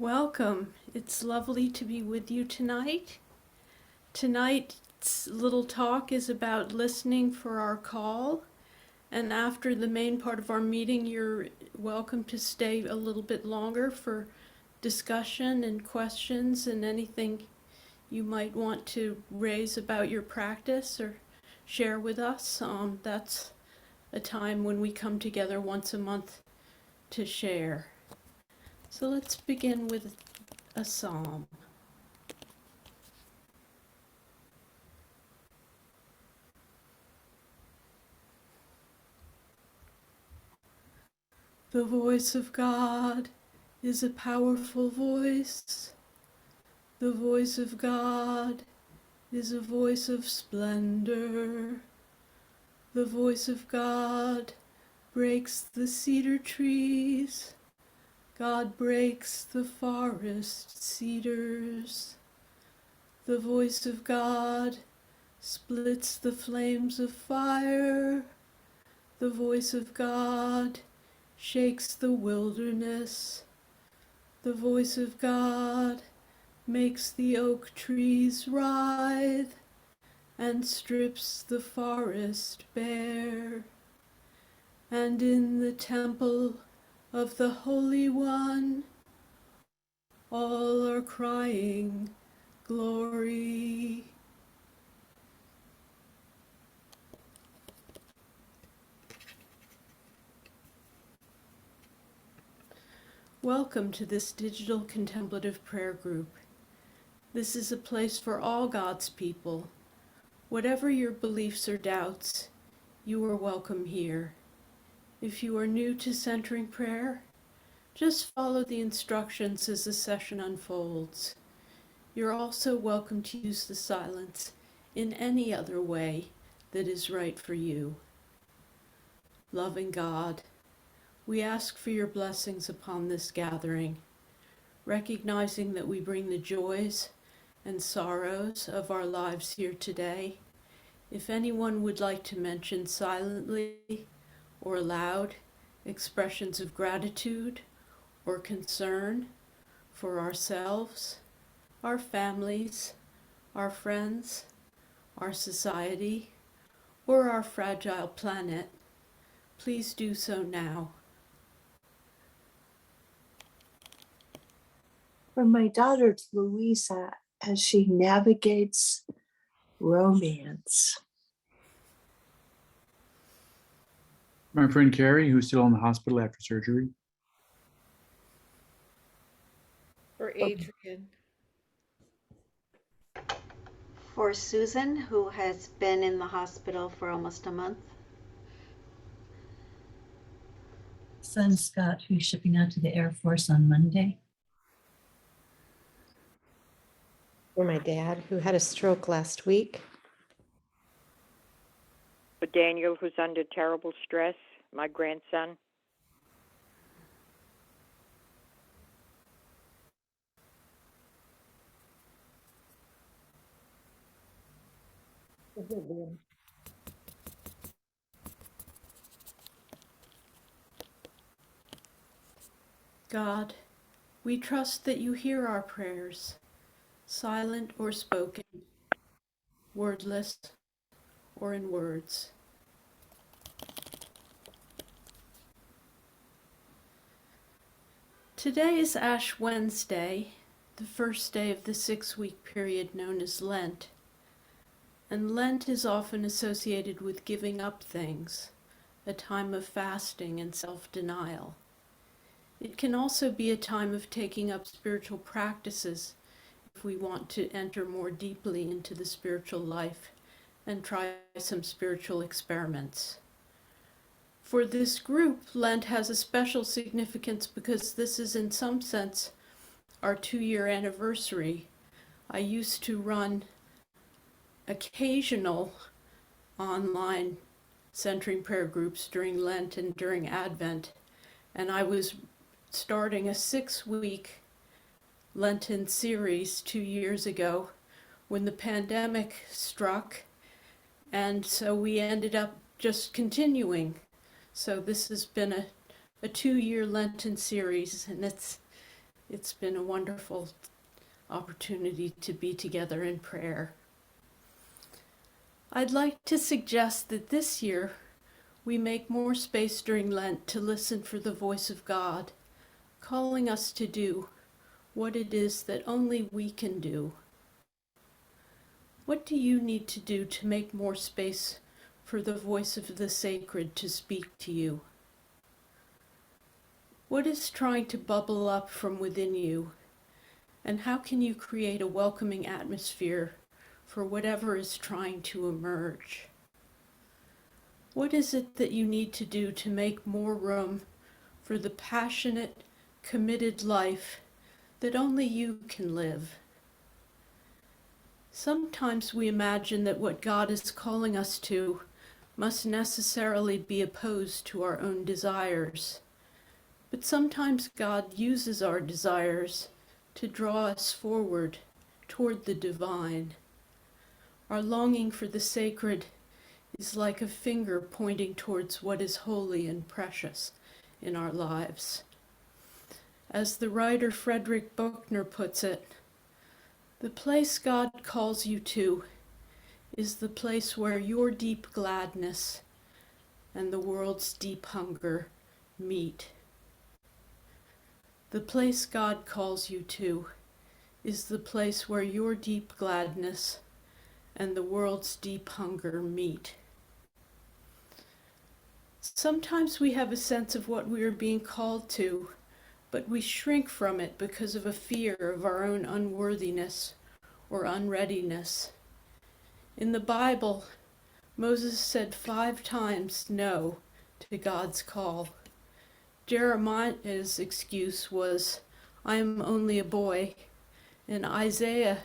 Welcome. It's lovely to be with you tonight. Tonight's little talk is about listening for our call. And after the main part of our meeting, you're welcome to stay a little bit longer for discussion and questions and anything you might want to raise about your practice or share with us. That's a time when we come together once a month to share. So let's begin with a psalm. The voice of God is a powerful voice. The voice of God is a voice of splendor. The voice of God breaks the cedar trees. God breaks the forest cedars. The voice of God splits the flames of fire. The voice of God shakes the wilderness. The voice of God makes the oak trees writhe and strips the forest bare. And in the temple of the Holy One, all are crying, glory. Welcome to this digital contemplative prayer group. This is a place for all God's people. Whatever your beliefs or doubts, you are welcome here. If you are new to centering prayer, just follow the instructions as the session unfolds. You're also welcome to use the silence in any other way that is right for you. Loving God, we ask for your blessings upon this gathering, recognizing that we bring the joys and sorrows of our lives here today. If anyone would like to mention silently or aloud expressions of gratitude or concern for ourselves, our families, our friends, our society, or our fragile planet, please do so now. For my daughter Louisa, as she navigates romance. My friend Carrie, who's still in the hospital after surgery. For Adrian. For Susan, who has been in the hospital for almost a month. Son Scott, who's shipping out to the Air Force on Monday. For my dad, who had a stroke last week. For Daniel, who's under terrible stress, my grandson. God, we trust that you hear our prayers, silent or spoken, wordless or in words. Today is Ash Wednesday, the first day of the 6-week period known as Lent. And Lent is often associated with giving up things, a time of fasting and self-denial. It can also be a time of taking up spiritual practices if we want to enter more deeply into the spiritual life and try some spiritual experiments. For this group, Lent has a special significance because this is in some sense our 2-year anniversary. I used to run occasional online centering prayer groups during Lent and during Advent, and I was starting a 6-week Lenten series 2 years ago when the pandemic struck, and so we ended up just continuing. So this has been a 2-year Lenten series, and It's been a wonderful opportunity to be together in prayer. I'd like to suggest that this year we make more space during Lent to listen for the voice of God, calling us to do what it is that only we can do. What do you need to do to make more space for the voice of the sacred to speak to you? What is trying to bubble up from within you, and how can you create a welcoming atmosphere for whatever is trying to emerge? What is it that you need to do to make more room for the passionate, committed life that only you can live? Sometimes we imagine that what God is calling us to must necessarily be opposed to our own desires. But sometimes God uses our desires to draw us forward toward the divine. Our longing for the sacred is like a finger pointing towards what is holy and precious in our lives. As the writer Frederick Buechner puts it, the place God calls you to is the place where your deep gladness and the world's deep hunger meet. The place God calls you to is the place where your deep gladness and the world's deep hunger meet. Sometimes we have a sense of what we are being called to, but we shrink from it because of a fear of our own unworthiness or unreadiness. In the Bible, Moses said 5 times no to God's call. Jeremiah's excuse was, "I am only a boy," and Isaiah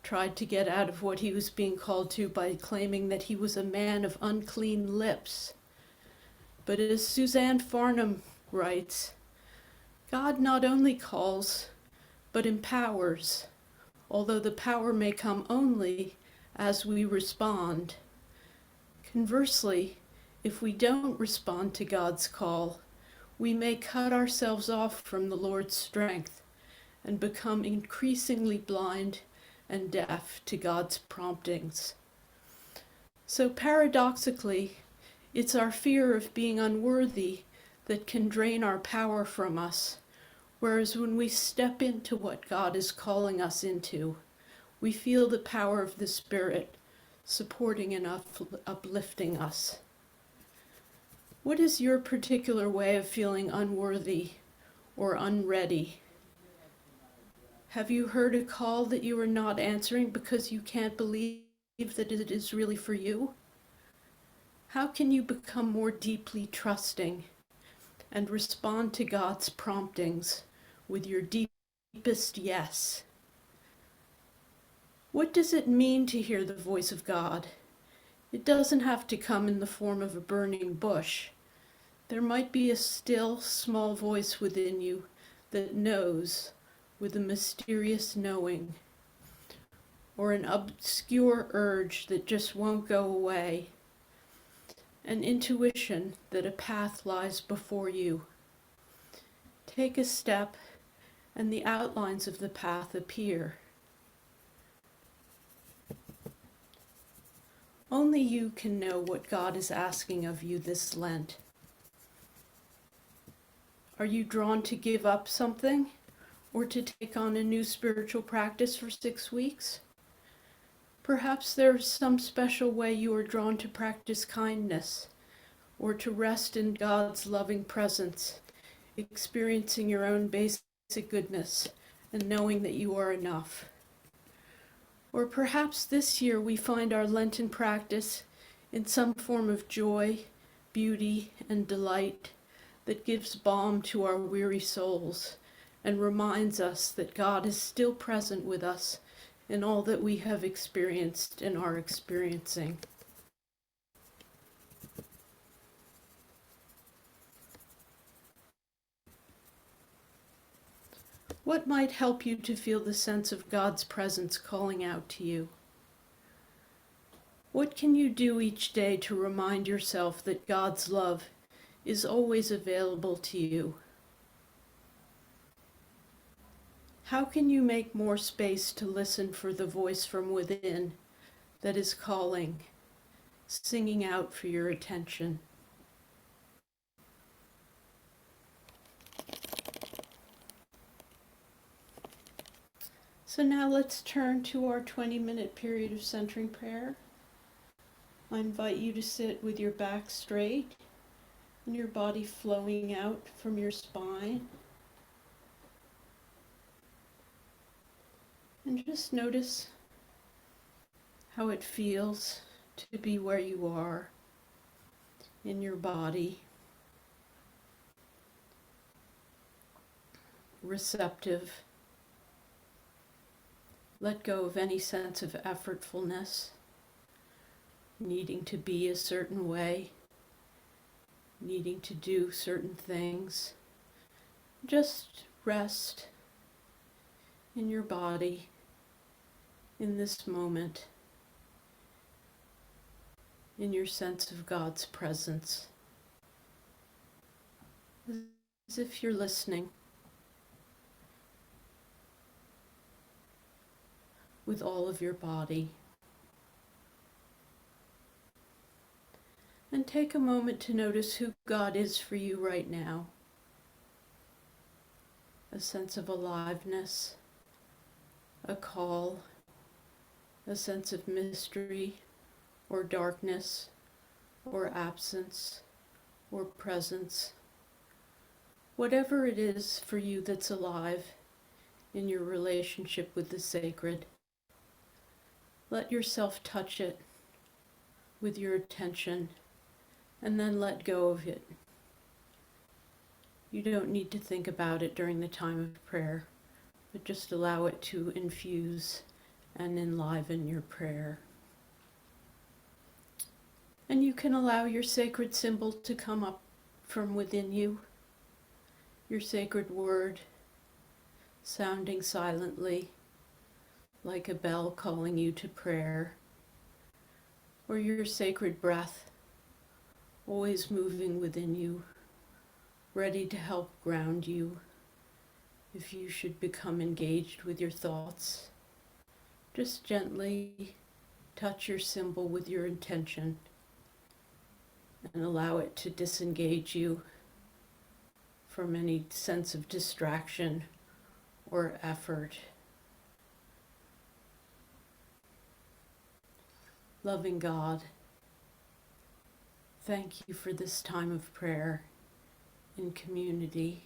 tried to get out of what he was being called to by claiming that he was a man of unclean lips. But as Suzanne Farnham writes, God not only calls, but empowers, although the power may come only as we respond. Conversely, if we don't respond to God's call, we may cut ourselves off from the Lord's strength and become increasingly blind and deaf to God's promptings. So paradoxically, it's our fear of being unworthy that can drain our power from us, whereas when we step into what God is calling us into, we feel the power of the Spirit supporting and uplifting us. What is your particular way of feeling unworthy or unready? Have you heard a call that you are not answering because you can't believe that it is really for you? How can you become more deeply trusting and respond to God's promptings with your deepest yes? What does it mean to hear the voice of God? It doesn't have to come in the form of a burning bush. There might be a still, small voice within you that knows with a mysterious knowing, or an obscure urge that just won't go away, an intuition that a path lies before you. Take a step, and the outlines of the path appear. Only you can know what God is asking of you this Lent. Are you drawn to give up something, or to take on a new spiritual practice for 6 weeks? Perhaps there's some special way you are drawn to practice kindness, or to rest in God's loving presence, experiencing your own basic goodness and knowing that you are enough. Or perhaps this year we find our Lenten practice in some form of joy, beauty, and delight that gives balm to our weary souls and reminds us that God is still present with us in all that we have experienced and are experiencing. What might help you to feel the sense of God's presence calling out to you? What can you do each day to remind yourself that God's love is always available to you? How can you make more space to listen for the voice from within that is calling, singing out for your attention? So now let's turn to our 20-minute period of centering prayer. I invite you to sit with your back straight and your body flowing out from your spine. And just notice how it feels to be where you are in your body, receptive. Let go of any sense of effortfulness, needing to be a certain way, needing to do certain things. Just rest in your body in this moment, in your sense of God's presence, as if you're listening with all of your body. And take a moment to notice who God is for you right now. A sense of aliveness, a call, a sense of mystery or darkness or absence or presence. Whatever it is for you that's alive in your relationship with the sacred, let yourself touch it with your attention and then let go of it. You don't need to think about it during the time of prayer, but just allow it to infuse and enliven your prayer. And you can allow your sacred symbol to come up from within you, your sacred word, sounding silently like a bell calling you to prayer, or your sacred breath, always moving within you, ready to help ground you if you should become engaged with your thoughts. Just gently touch your symbol with your intention and allow it to disengage you from any sense of distraction or effort. Loving God, thank you for this time of prayer in community.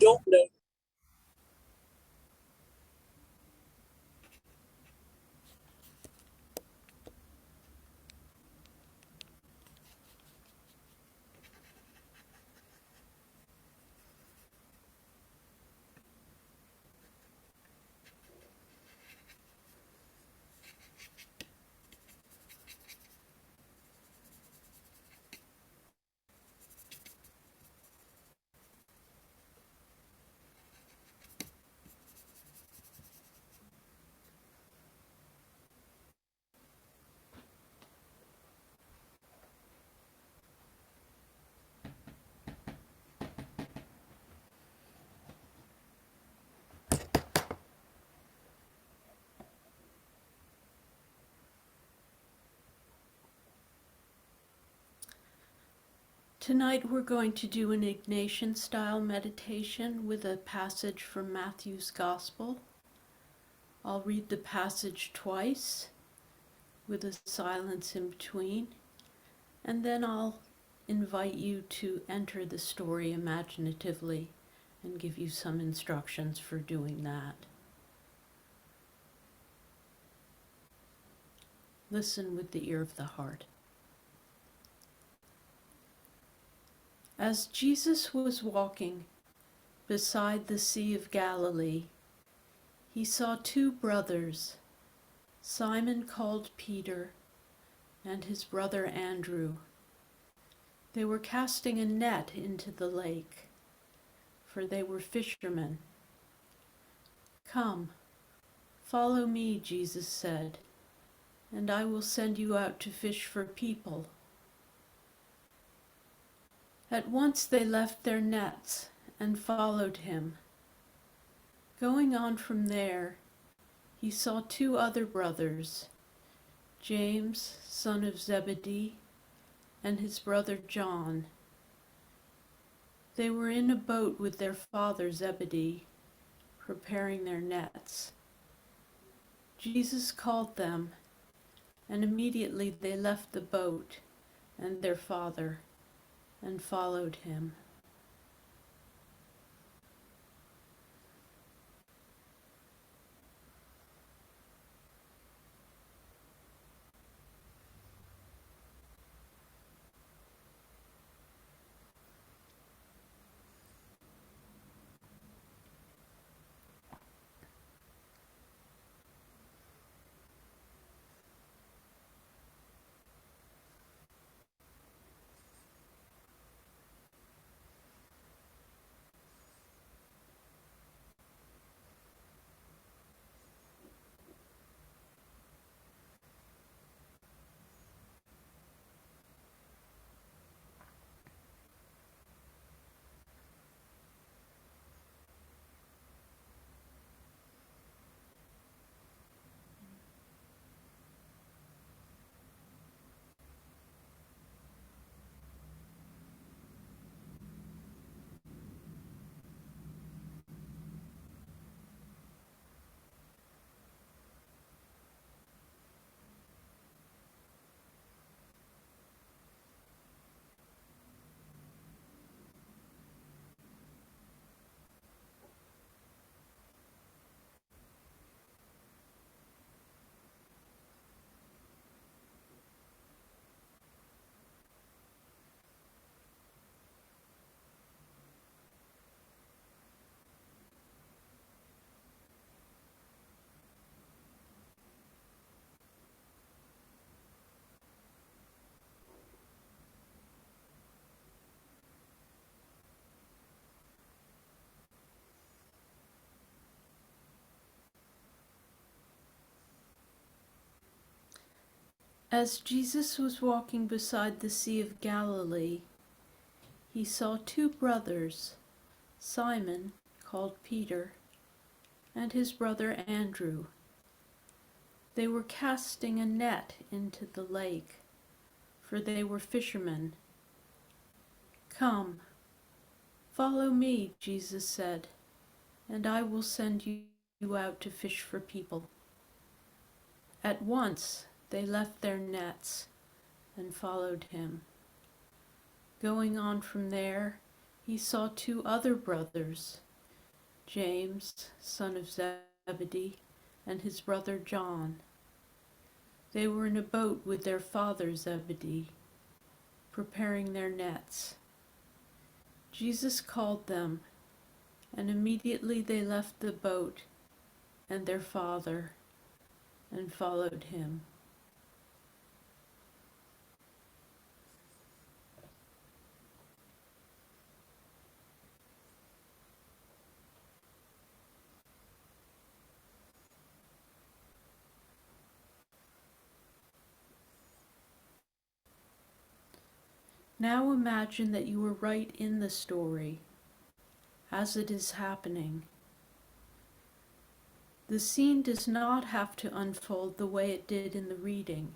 don't know. Tonight we're going to do an Ignatian style meditation with a passage from Matthew's Gospel. I'll read the passage twice with a silence in between, and then I'll invite you to enter the story imaginatively and give you some instructions for doing that. Listen with the ear of the heart. As Jesus was walking beside the Sea of Galilee, he saw two brothers, Simon called Peter and his brother Andrew. They were casting a net into the lake, for they were fishermen. "Come, follow me," Jesus said, "and I will send you out to fish for people." At once they left their nets and followed him. Going on from there, he saw two other brothers, James, son of Zebedee, and his brother John. They were in a boat with their father Zebedee, preparing their nets. Jesus called them, and immediately they left the boat and their father and followed him. As Jesus was walking beside the Sea of Galilee, he saw two brothers, Simon, called Peter, and his brother Andrew. They were casting a net into the lake, for they were fishermen. "Come, follow me," Jesus said, "and I will send you out to fish for people." At once they left their nets and followed him. Going on from there, he saw two other brothers, James, son of Zebedee, and his brother John. They were in a boat with their father Zebedee, preparing their nets. Jesus called them, and immediately they left the boat and their father and followed him. Now imagine that you were right in the story, as it is happening. The scene does not have to unfold the way it did in the reading,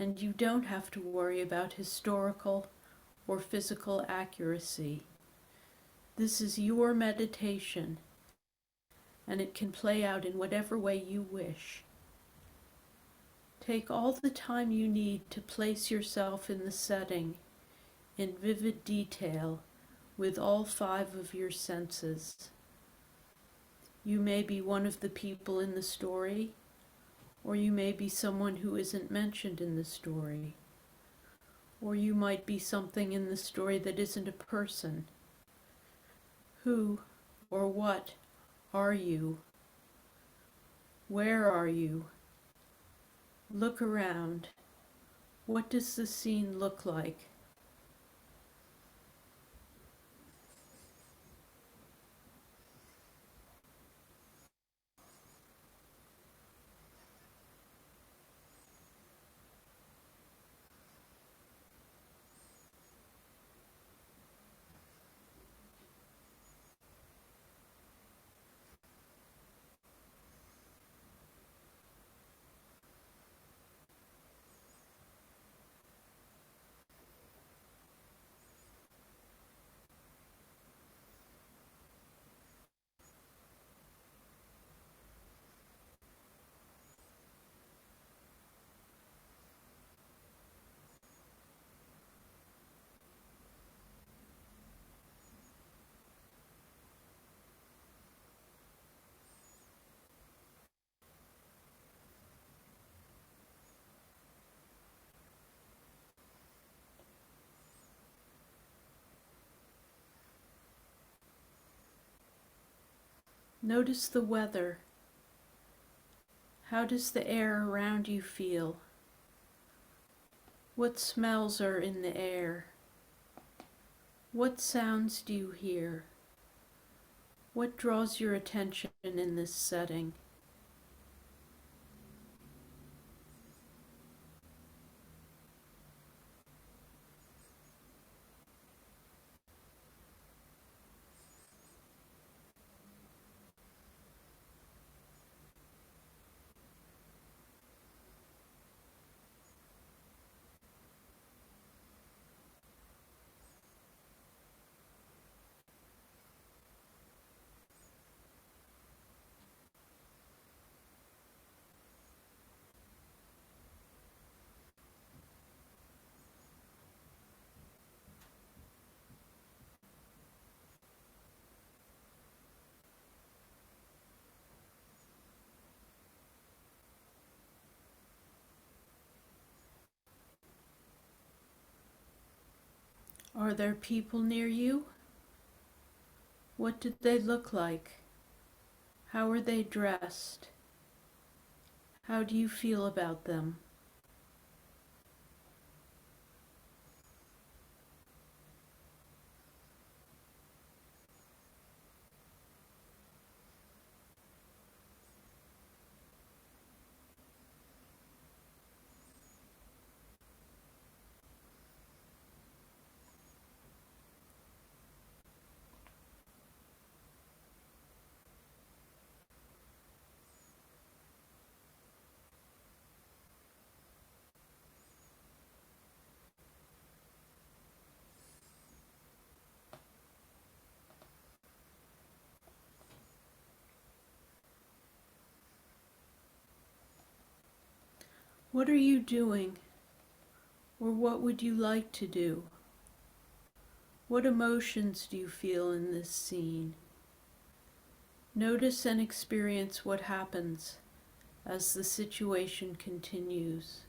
and you don't have to worry about historical or physical accuracy. This is your meditation, and it can play out in whatever way you wish. Take all the time you need to place yourself in the setting in vivid detail with all 5 of your senses. You may be one of the people in the story, or you may be someone who isn't mentioned in the story, or you might be something in the story that isn't a person. Who or what are you? Where are you? Look around. What does the scene look like? Notice the weather. How does the air around you feel? What smells are in the air? What sounds do you hear? What draws your attention in this setting? Are there people near you? What did they look like? How are they dressed? How do you feel about them? What are you doing? Or what would you like to do? What emotions do you feel in this scene? Notice and experience what happens as the situation continues.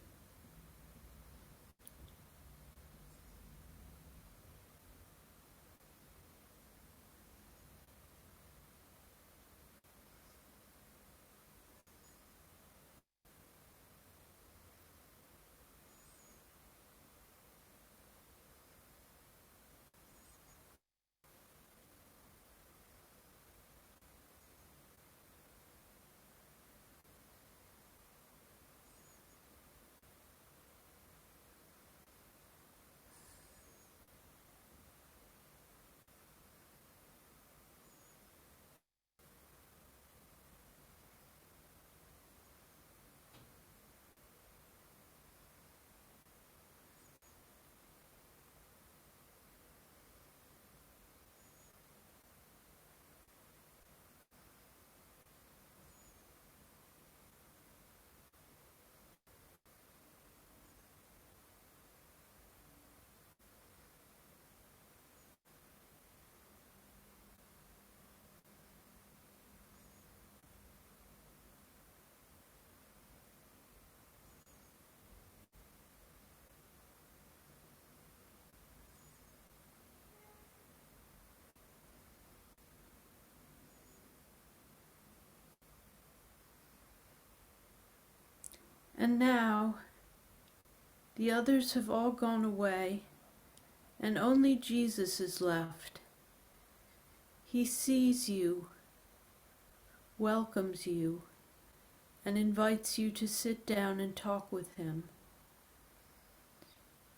And now, the others have all gone away, and only Jesus is left. He sees you, welcomes you, and invites you to sit down and talk with him.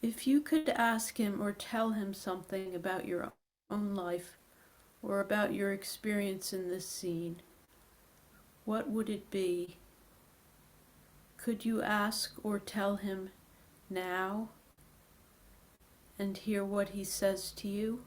If you could ask him or tell him something about your own life or about your experience in this scene, what would it be? Could you ask or tell him now and hear what he says to you?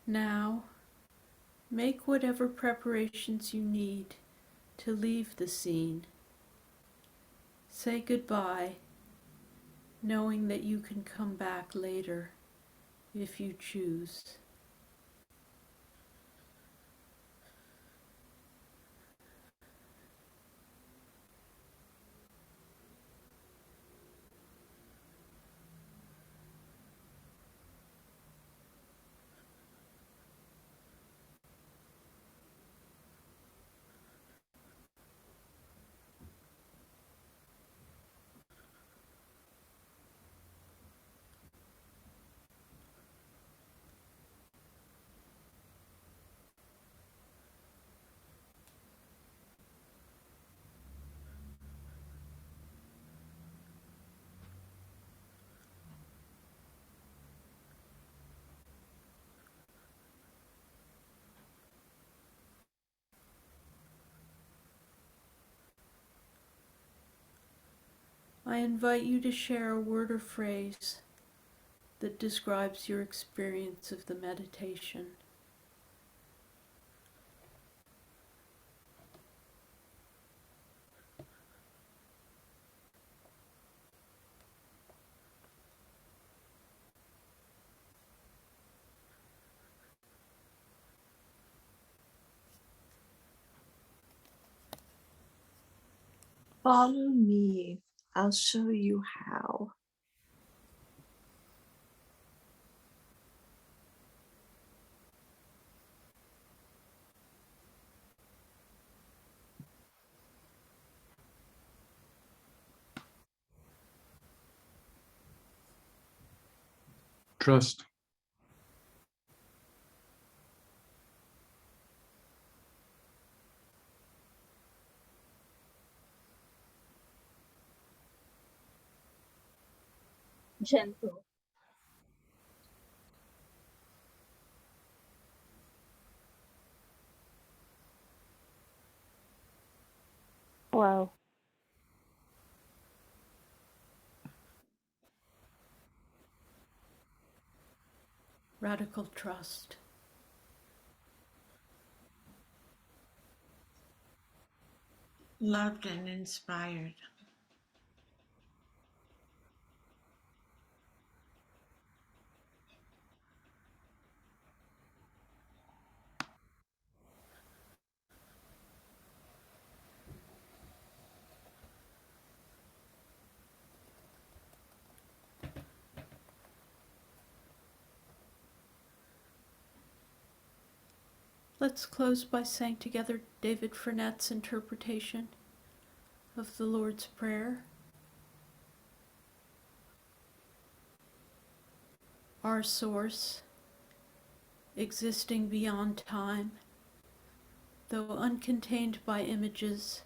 Now, make whatever preparations you need to leave the scene. Say goodbye, knowing that you can come back later if you choose. I invite you to share a word or phrase that describes your experience of the meditation. Follow me. I'll show you how. Trust. Gentle. Wow. Radical trust. Loved and inspired. Let's close by saying together David Fernett's interpretation of the Lord's Prayer. Our source, existing beyond time, though uncontained by images,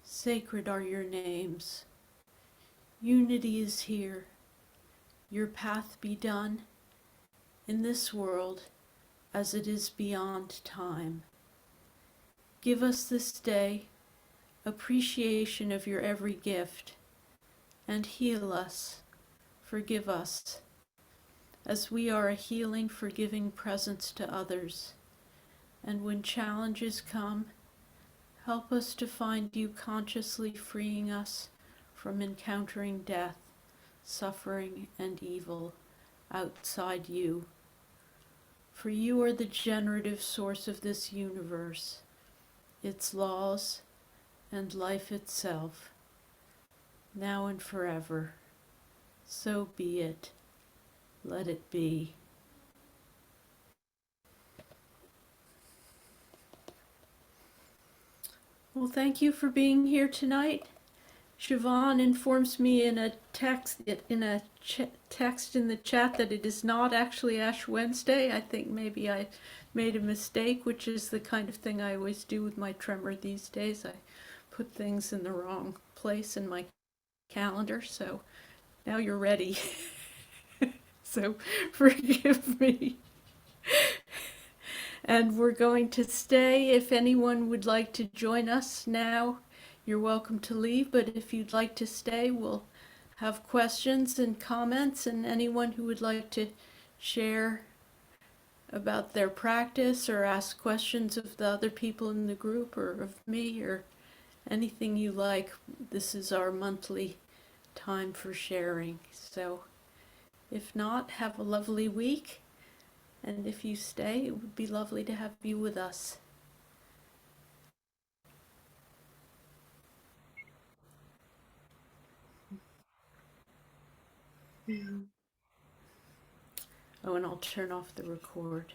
sacred are your names. Unity is here. Your path be done in this world as it is beyond time. Give us this day appreciation of your every gift, and heal us, forgive us, as we are a healing, forgiving presence to others. And when challenges come, help us to find you consciously freeing us from encountering death, suffering, and evil outside you. For you are the generative source of this universe, its laws, and life itself, now and forever. So be it. Let it be. Well, thank you for being here tonight. Siobhan informs me in a text in the chat that it is not actually Ash Wednesday. I think maybe I made a mistake, which is the kind of thing I always do with my tremor these days. I put things in the wrong place in my calendar, so now you're ready. So forgive me. And we're going to stay. If anyone would like to join us now, you're welcome to leave, but if you'd like to stay, we'll have questions and comments, and anyone who would like to share about their practice or ask questions of the other people in the group or of me or anything you like, this is our monthly time for sharing. So if not, have a lovely week, and if you stay, it would be lovely to have you with us. Yeah. Oh, and I'll turn off the record.